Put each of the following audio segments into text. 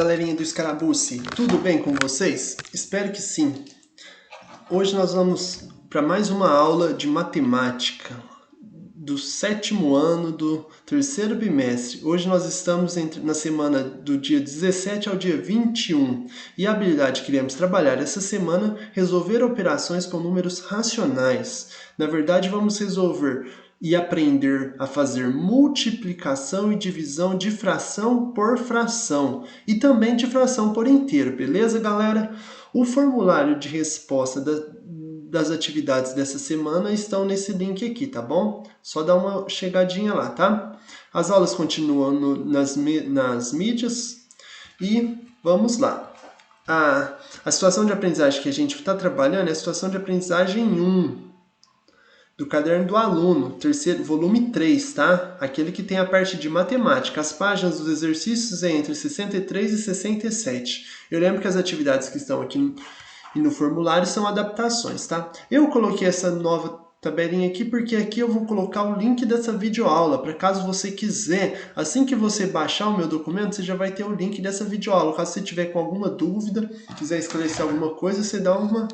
Galerinha do Scaramucci, tudo bem com vocês? Espero que sim. Hoje nós vamos para mais uma aula de matemática do 7º ano do 3º bimestre. Hoje nós estamos na semana do dia 17 ao dia 21 e a habilidade que iremos trabalhar essa semana é resolver operações com números racionais. Na verdade, vamos resolver e aprender a fazer multiplicação e divisão de fração por fração e também de fração por inteiro, beleza, galera? O formulário de resposta das atividades dessa semana estão nesse link aqui, tá bom? Só dá uma chegadinha lá, tá? As aulas continuam nas mídias e vamos lá. A situação de aprendizagem que a gente está trabalhando é a situação de aprendizagem 1 do caderno do aluno, volume 3, tá? Aquele que tem a parte de matemática. As páginas dos exercícios é entre 63 e 67. Eu lembro que as atividades que estão aqui no formulário são adaptações, tá? Eu coloquei essa nova tabelinha aqui porque aqui eu vou colocar o link dessa videoaula, para caso você quiser, assim que você baixar o meu documento, você já vai ter o link dessa videoaula. Caso você tiver com alguma dúvida, quiser esclarecer alguma coisa, você dá uma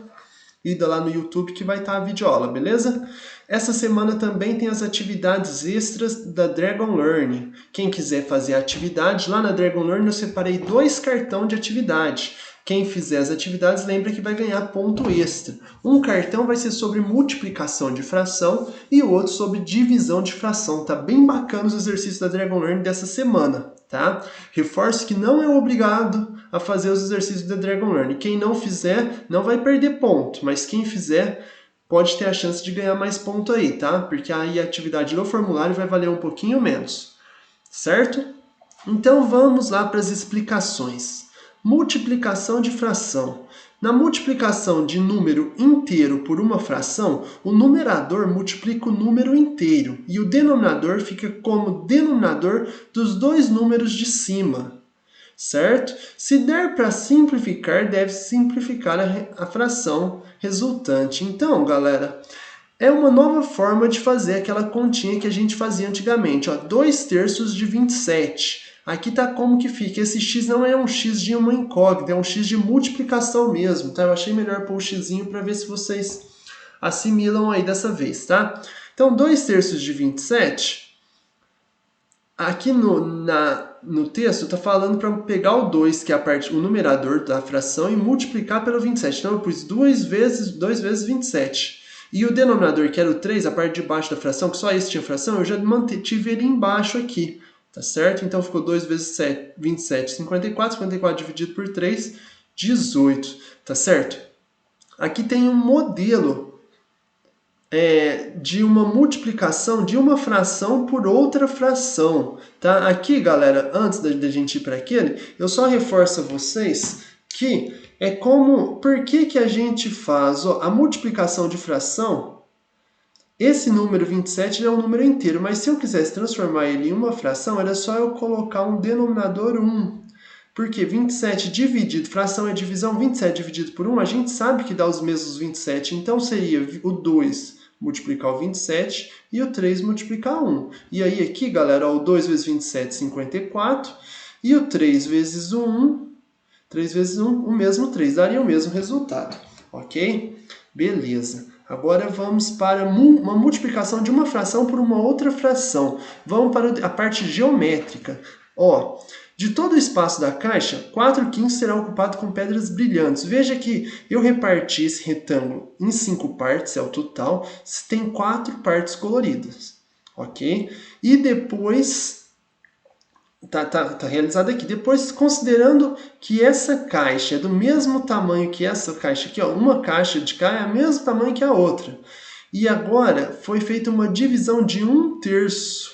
ida lá no YouTube que vai estar a videoaula, beleza? Essa semana também tem as atividades extras da Dragon Learn. Quem quiser fazer a atividade, lá na Dragon Learn eu separei 2 cartões de atividade. Quem fizer as atividades, lembra que vai ganhar ponto extra. Um cartão vai ser sobre multiplicação de fração e o outro sobre divisão de fração. Tá bem bacana os exercícios da Dragon Learn dessa semana, tá? Reforço que não é obrigado a fazer os exercícios da Dragon Learn. Quem não fizer, não vai perder ponto, mas quem fizer pode ter a chance de ganhar mais ponto aí, tá? Porque aí a atividade no formulário vai valer um pouquinho menos, certo? Então vamos lá para as explicações. Multiplicação de fração. Na multiplicação de número inteiro por uma fração, o numerador multiplica o número inteiro e o denominador fica como denominador dos 2 números de cima, certo? Se der para simplificar, deve-se simplificar a fração resultante. Então, galera, é uma nova forma de fazer aquela continha que a gente fazia antigamente, ó, 2/3 de 27. Aqui tá como que fica. Esse x não é um x de uma incógnita, é um x de multiplicação mesmo, tá? Eu achei melhor pôr o xzinho para ver se vocês assimilam aí dessa vez, tá? Então, 2/3 de 27, aqui no texto está falando para pegar o 2, que é o numerador da fração, e multiplicar pelo 27. Então, eu pus 2 vezes 27. E o denominador, que era o 3, a parte de baixo da fração, que só esse tinha fração, eu já mantive ele embaixo aqui. Tá certo? Então ficou 2 vezes 27, 54. 54 dividido por 3, 18. Tá certo? Aqui tem um modelo de uma multiplicação de uma fração por outra fração. Tá? Aqui, galera, antes da gente ir para aquele, eu só reforço a vocês que é como... Por que a gente faz a multiplicação de fração? Esse número 27 é um número inteiro, mas se eu quisesse transformar ele em uma fração, era só eu colocar um denominador 1. Porque 27 dividido, fração é divisão, 27 dividido por 1, a gente sabe que dá os mesmos 27. Então seria o 2 multiplicar o 27 e o 3 multiplicar 1. E aí aqui, galera, o 2 vezes 27, 54. E o 3 vezes o 1, 3 vezes 1, o mesmo 3. Daria o mesmo resultado. Ok? Beleza. Agora vamos para uma multiplicação de uma fração por uma outra fração. Vamos para a parte geométrica. Ó, de todo o espaço da caixa, 4/5 será ocupado com pedras brilhantes. Veja que eu reparti esse retângulo em 5 partes, é o total. Tem 4 partes coloridas. Ok? E depois... Tá realizado aqui. Depois, considerando que essa caixa é do mesmo tamanho que essa caixa aqui, ó, uma caixa de cá é o mesmo tamanho que a outra. E agora foi feita uma divisão de 1/3.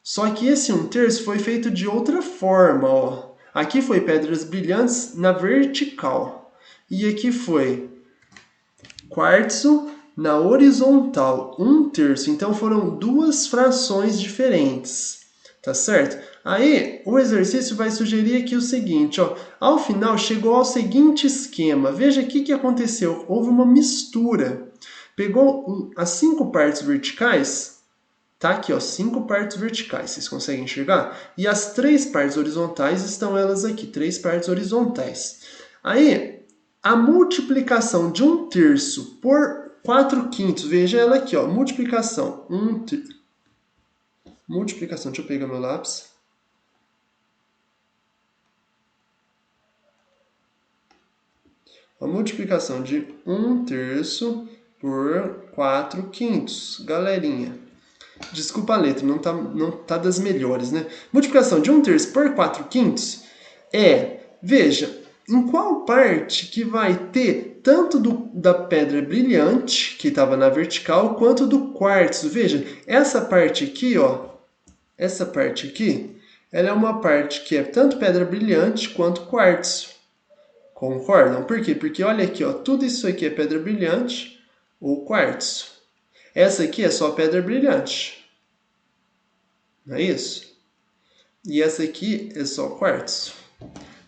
Só que esse 1/3 foi feito de outra forma. Ó. Aqui foi pedras brilhantes na vertical. E aqui foi quartzo na horizontal, 1/3. Então foram 2 frações diferentes. Tá certo? Aí, o exercício vai sugerir aqui o seguinte, ó, ao final chegou ao seguinte esquema. Veja aqui o que aconteceu. Houve uma mistura. Pegou as 5 partes verticais Tá aqui, ó, 5 partes verticais, vocês conseguem enxergar? E as 3 partes horizontais estão elas aqui, 3 partes horizontais. Aí, a multiplicação de 1/3 por 4/5, veja ela aqui, ó, multiplicação, multiplicação, deixa eu pegar meu lápis. A multiplicação de 1/3 por 4/5, galerinha. Desculpa a letra, não tá das melhores, né? Multiplicação de 1/3 por 4/5 veja, em qual parte que vai ter tanto da pedra brilhante, que estava na vertical, quanto do quartzo. Veja, essa parte aqui, ó, essa parte aqui, ela é uma parte que é tanto pedra brilhante quanto quartzo. Concordam? Por quê? Porque olha aqui, ó, tudo isso aqui é pedra brilhante ou quartzo. Essa aqui é só pedra brilhante. Não é isso? E essa aqui é só quartzo.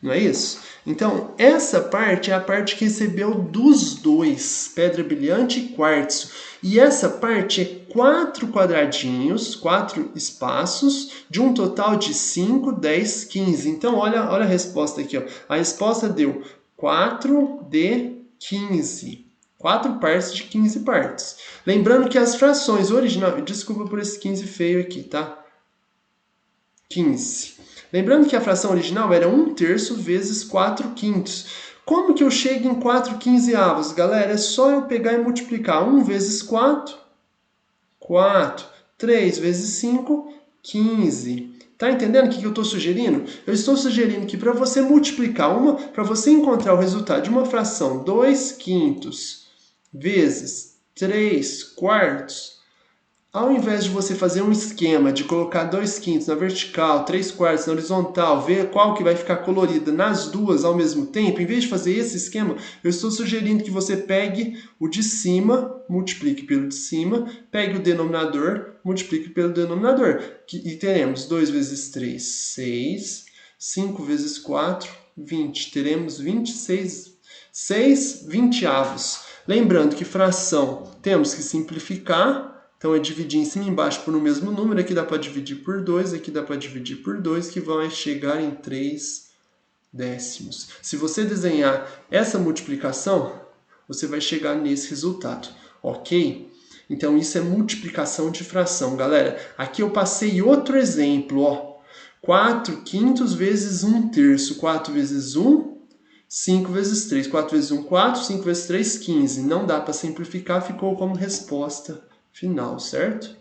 Não é isso? Então, essa parte é a parte que recebeu dos dois, pedra brilhante e quartzo. E essa parte é 4 quadradinhos, 4 espaços, de um total de 5, 10, 15. Então, olha a resposta aqui, ó. A resposta deu 4 de 15. 4 partes de 15 partes. Lembrando que as frações originais... Desculpa por esse 15 feio aqui, tá? 15. Lembrando que a fração original era 1/3 vezes 4/5. Como que eu chego em 4/15? Galera, é só eu pegar e multiplicar 1 vezes 4, 4. 3 vezes 5, 15. Tá entendendo o que eu estou sugerindo? Eu estou sugerindo que para você multiplicar para você encontrar o resultado de uma fração 2/5 vezes 3/4, ao invés de você fazer um esquema de colocar 2/5 na vertical, 3/4 na horizontal, ver qual que vai ficar colorida nas duas ao mesmo tempo, em vez de fazer esse esquema, eu estou sugerindo que você pegue o de cima, multiplique pelo de cima, pegue o denominador, multiplique pelo denominador. E teremos 2 vezes 3, 6, 5 vezes 4, 20. Teremos 26, 6 20avos. Lembrando que fração temos que simplificar. Então, é dividir em cima e embaixo por um mesmo número. Aqui dá para dividir por 2, aqui dá para dividir por 2, que vai chegar em 3 décimos. Se você desenhar essa multiplicação, você vai chegar nesse resultado, ok? Então, isso é multiplicação de fração, galera. Aqui eu passei outro exemplo, ó. 4/5 vezes 1/3. 4 vezes 1, 5 vezes 3. 4 vezes 1, 4. 5 vezes 3, 15. Não dá para simplificar, ficou como resposta final, certo?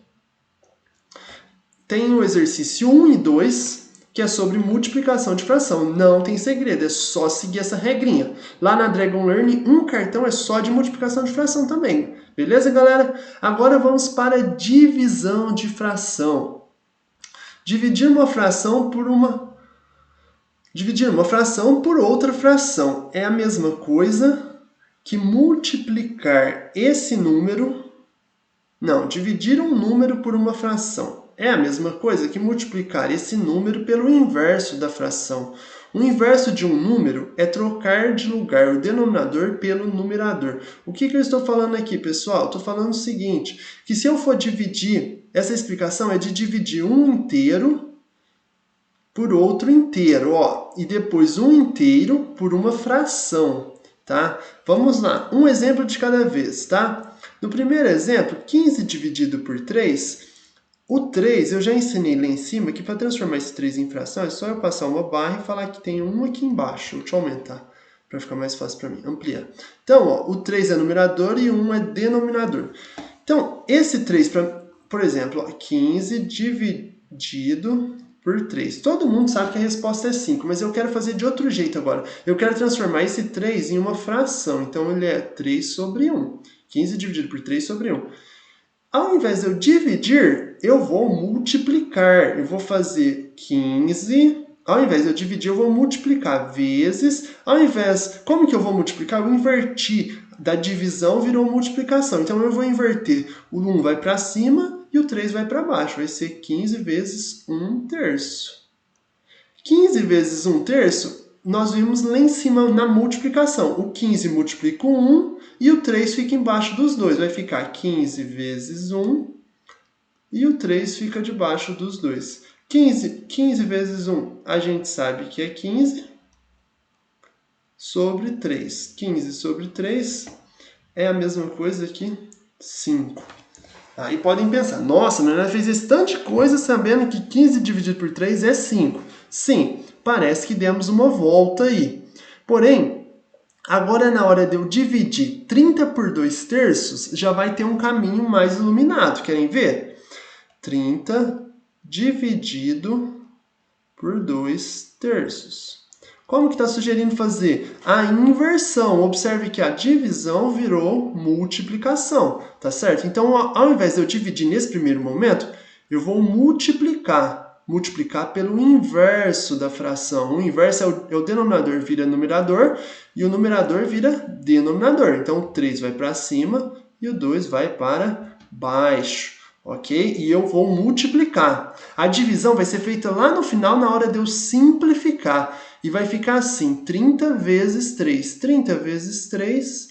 Tem o exercício 1 e 2, que é sobre multiplicação de fração. Não tem segredo, é só seguir essa regrinha. Lá na Dragon Learn, um cartão é só de multiplicação de fração também. Beleza, galera? Agora vamos para a divisão de fração. Dividir uma fração por outra fração é a mesma coisa que multiplicar esse número... Não, dividir um número por uma fração é a mesma coisa que multiplicar esse número pelo inverso da fração. O inverso de um número é trocar de lugar o denominador pelo numerador. O que eu estou falando aqui, pessoal? Estou falando o seguinte, que se eu for dividir, essa explicação é de dividir um inteiro por outro inteiro, ó, e depois um inteiro por uma fração, tá? Vamos lá, um exemplo de cada vez, tá? No primeiro exemplo, 15 dividido por 3, o 3 eu já ensinei lá em cima que para transformar esse 3 em fração é só eu passar uma barra e falar que tem 1 aqui embaixo. Deixa eu aumentar para ficar mais fácil para mim, ampliar. Então, ó, o 3 é numerador e 1 é denominador. Então, esse 3, por exemplo, ó, 15 dividido por 3. Todo mundo sabe que a resposta é 5, mas eu quero fazer de outro jeito agora. Eu quero transformar esse 3 em uma fração, então ele é 3 sobre 1. 15 dividido por 3 sobre 1. Ao invés de eu dividir, eu vou multiplicar. Eu vou fazer 15... Ao invés de eu dividir, eu vou multiplicar vezes... Como que eu vou multiplicar? Eu inverti. Da divisão virou multiplicação. Então, eu vou inverter. O 1 vai para cima e o 3 vai para baixo. Vai ser 15 vezes 1/3. 15 vezes 1/3... nós vimos lá em cima na multiplicação. O 15 multiplica o 1 e o 3 fica embaixo dos dois. Vai ficar 15 vezes 1 e o 3 fica debaixo dos dois. 15 vezes 1, a gente sabe que é 15 sobre 3. 15 sobre 3 é a mesma coisa que 5. Aí podem pensar, nossa, mas nós fez esse tanto de coisa sabendo que 15 dividido por 3 é 5. Sim, parece que demos uma volta aí. Porém, agora na hora de eu dividir 30 por 2 terços, já vai ter um caminho mais iluminado. Querem ver? 30 dividido por 2 terços. Como que está sugerindo fazer? A inversão. Observe que a divisão virou multiplicação, tá certo? Então, ao invés de eu dividir nesse primeiro momento, eu vou multiplicar. Multiplicar pelo inverso da fração. O inverso é o denominador vira numerador e o numerador vira denominador. Então, o 3 vai para cima e o 2 vai para baixo. Ok? E eu vou multiplicar. A divisão vai ser feita lá no final, na hora de eu simplificar. E vai ficar assim, 30 vezes 3. 30 vezes 3,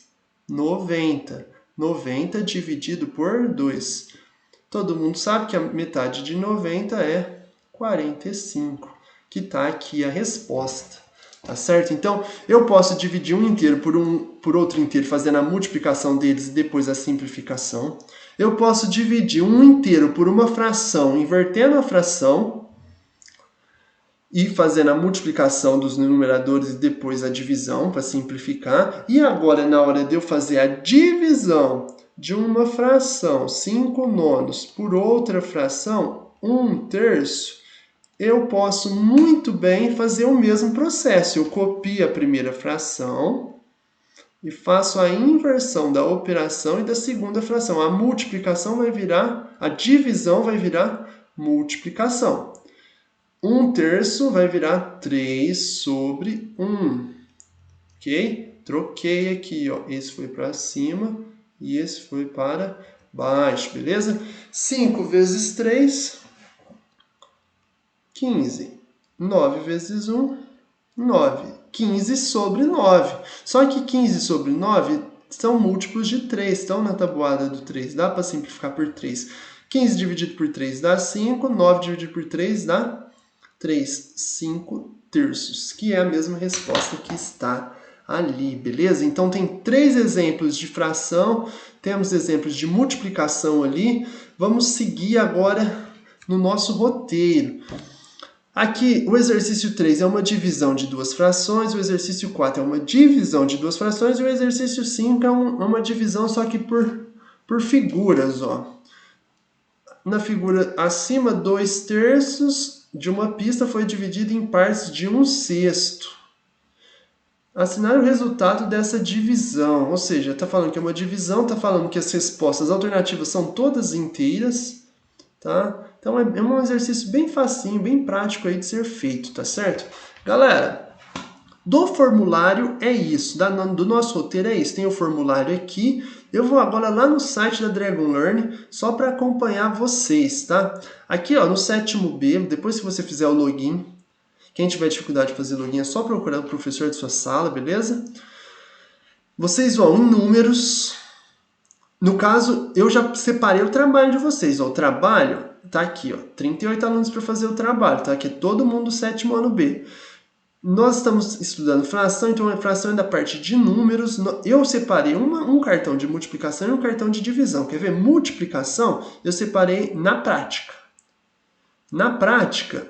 90. 90 dividido por 2. Todo mundo sabe que a metade de 90 é 45, que está aqui a resposta. Tá certo? Então, eu posso dividir um inteiro por outro inteiro, fazendo a multiplicação deles e depois a simplificação. Eu posso dividir um inteiro por uma fração, invertendo a fração e fazendo a multiplicação dos numeradores e depois a divisão, para simplificar. E agora, na hora de eu fazer a divisão de uma fração, 5 nonos, por outra fração, 1 terço, eu posso muito bem fazer o mesmo processo. Eu copio a primeira fração e faço a inversão da operação e da segunda fração. A multiplicação vai virar, a divisão vai virar multiplicação. 1 terço vai virar 3 sobre 1. Ok? Troquei aqui, ó. Esse foi para cima e esse foi para baixo, beleza? 5 vezes 3, 15. 9 vezes 1, 9. 15 sobre 9. Só que 15 sobre 9 são múltiplos de 3, estão na tabuada do 3. Dá para simplificar por 3. 15 dividido por 3 dá 5, 9 dividido por 3 dá 3, 5 terços, que é a mesma resposta que está ali, beleza? Então tem 3 exemplos de fração, temos exemplos de multiplicação ali. Vamos seguir agora no nosso roteiro. Aqui, o exercício 3 é uma divisão de duas frações, o exercício 4 é uma divisão de duas frações e o exercício 5 é uma divisão só que por figuras, ó. Na figura acima, 2 terços de uma pista foi dividida em partes de 1/6. Assinar o resultado dessa divisão, ou seja, está falando que é uma divisão, está falando que as respostas alternativas são todas inteiras, tá? Então é um exercício bem facinho, bem prático aí de ser feito, tá certo? Galera, do formulário é isso, do nosso roteiro é isso, tem o formulário aqui. Eu vou agora lá no site da Dragon Learn só para acompanhar vocês, tá? Aqui, ó, no 7º B, depois que você fizer o login, quem tiver dificuldade de fazer login é só procurar o professor de sua sala, beleza? Vocês vão em números. No caso, eu já separei o trabalho de vocês, ó. O trabalho tá aqui, ó, 38 alunos para fazer o trabalho, tá? Aqui é todo mundo do 7º ano B. Nós estamos estudando fração, então a fração é da parte de números. Eu separei um cartão de multiplicação e um cartão de divisão. Quer ver? Multiplicação eu separei na prática. Na prática,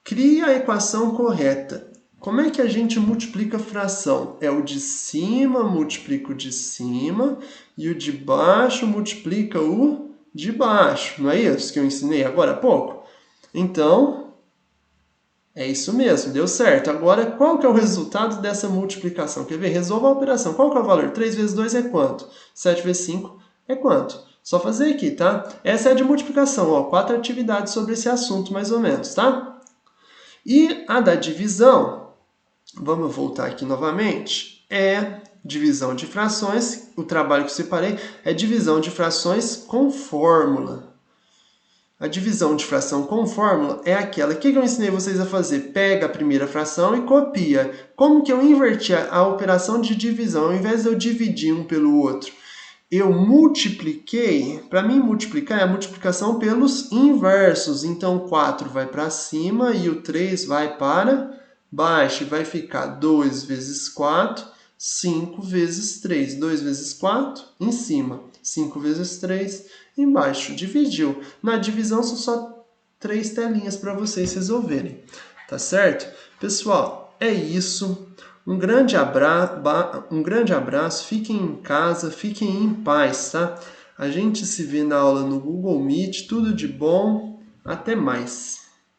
cria a equação correta. Como é que a gente multiplica fração? É o de cima multiplica o de cima e o de baixo multiplica o de baixo. Não é isso que eu ensinei agora há pouco? Então, é isso mesmo, deu certo. Agora, qual que é o resultado dessa multiplicação? Quer ver? Resolva a operação. Qual que é o valor? 3 vezes 2 é quanto? 7 vezes 5 é quanto? Só fazer aqui, tá? Essa é a de multiplicação, ó. 4 atividades sobre esse assunto, mais ou menos, tá? E a da divisão, vamos voltar aqui novamente, é divisão de frações. O trabalho que eu separei é divisão de frações com fórmula. A divisão de fração com fórmula é aquela que eu ensinei vocês a fazer. Pega a primeira fração e copia. Como que eu inverti a operação de divisão? Ao invés de eu dividir um pelo outro, eu multipliquei, para mim multiplicar é a multiplicação pelos inversos. Então, 4 vai para cima e o 3 vai para baixo. Vai ficar 2 vezes 4, 5 vezes 3. 2 vezes 4, em cima. 5 vezes 3, embaixo. Dividiu. Na divisão são só 3 telinhas para vocês resolverem. Tá certo? Pessoal, é isso. Um grande abraço, fiquem em casa, fiquem em paz, tá? A gente se vê na aula no Google Meet, tudo de bom, até mais!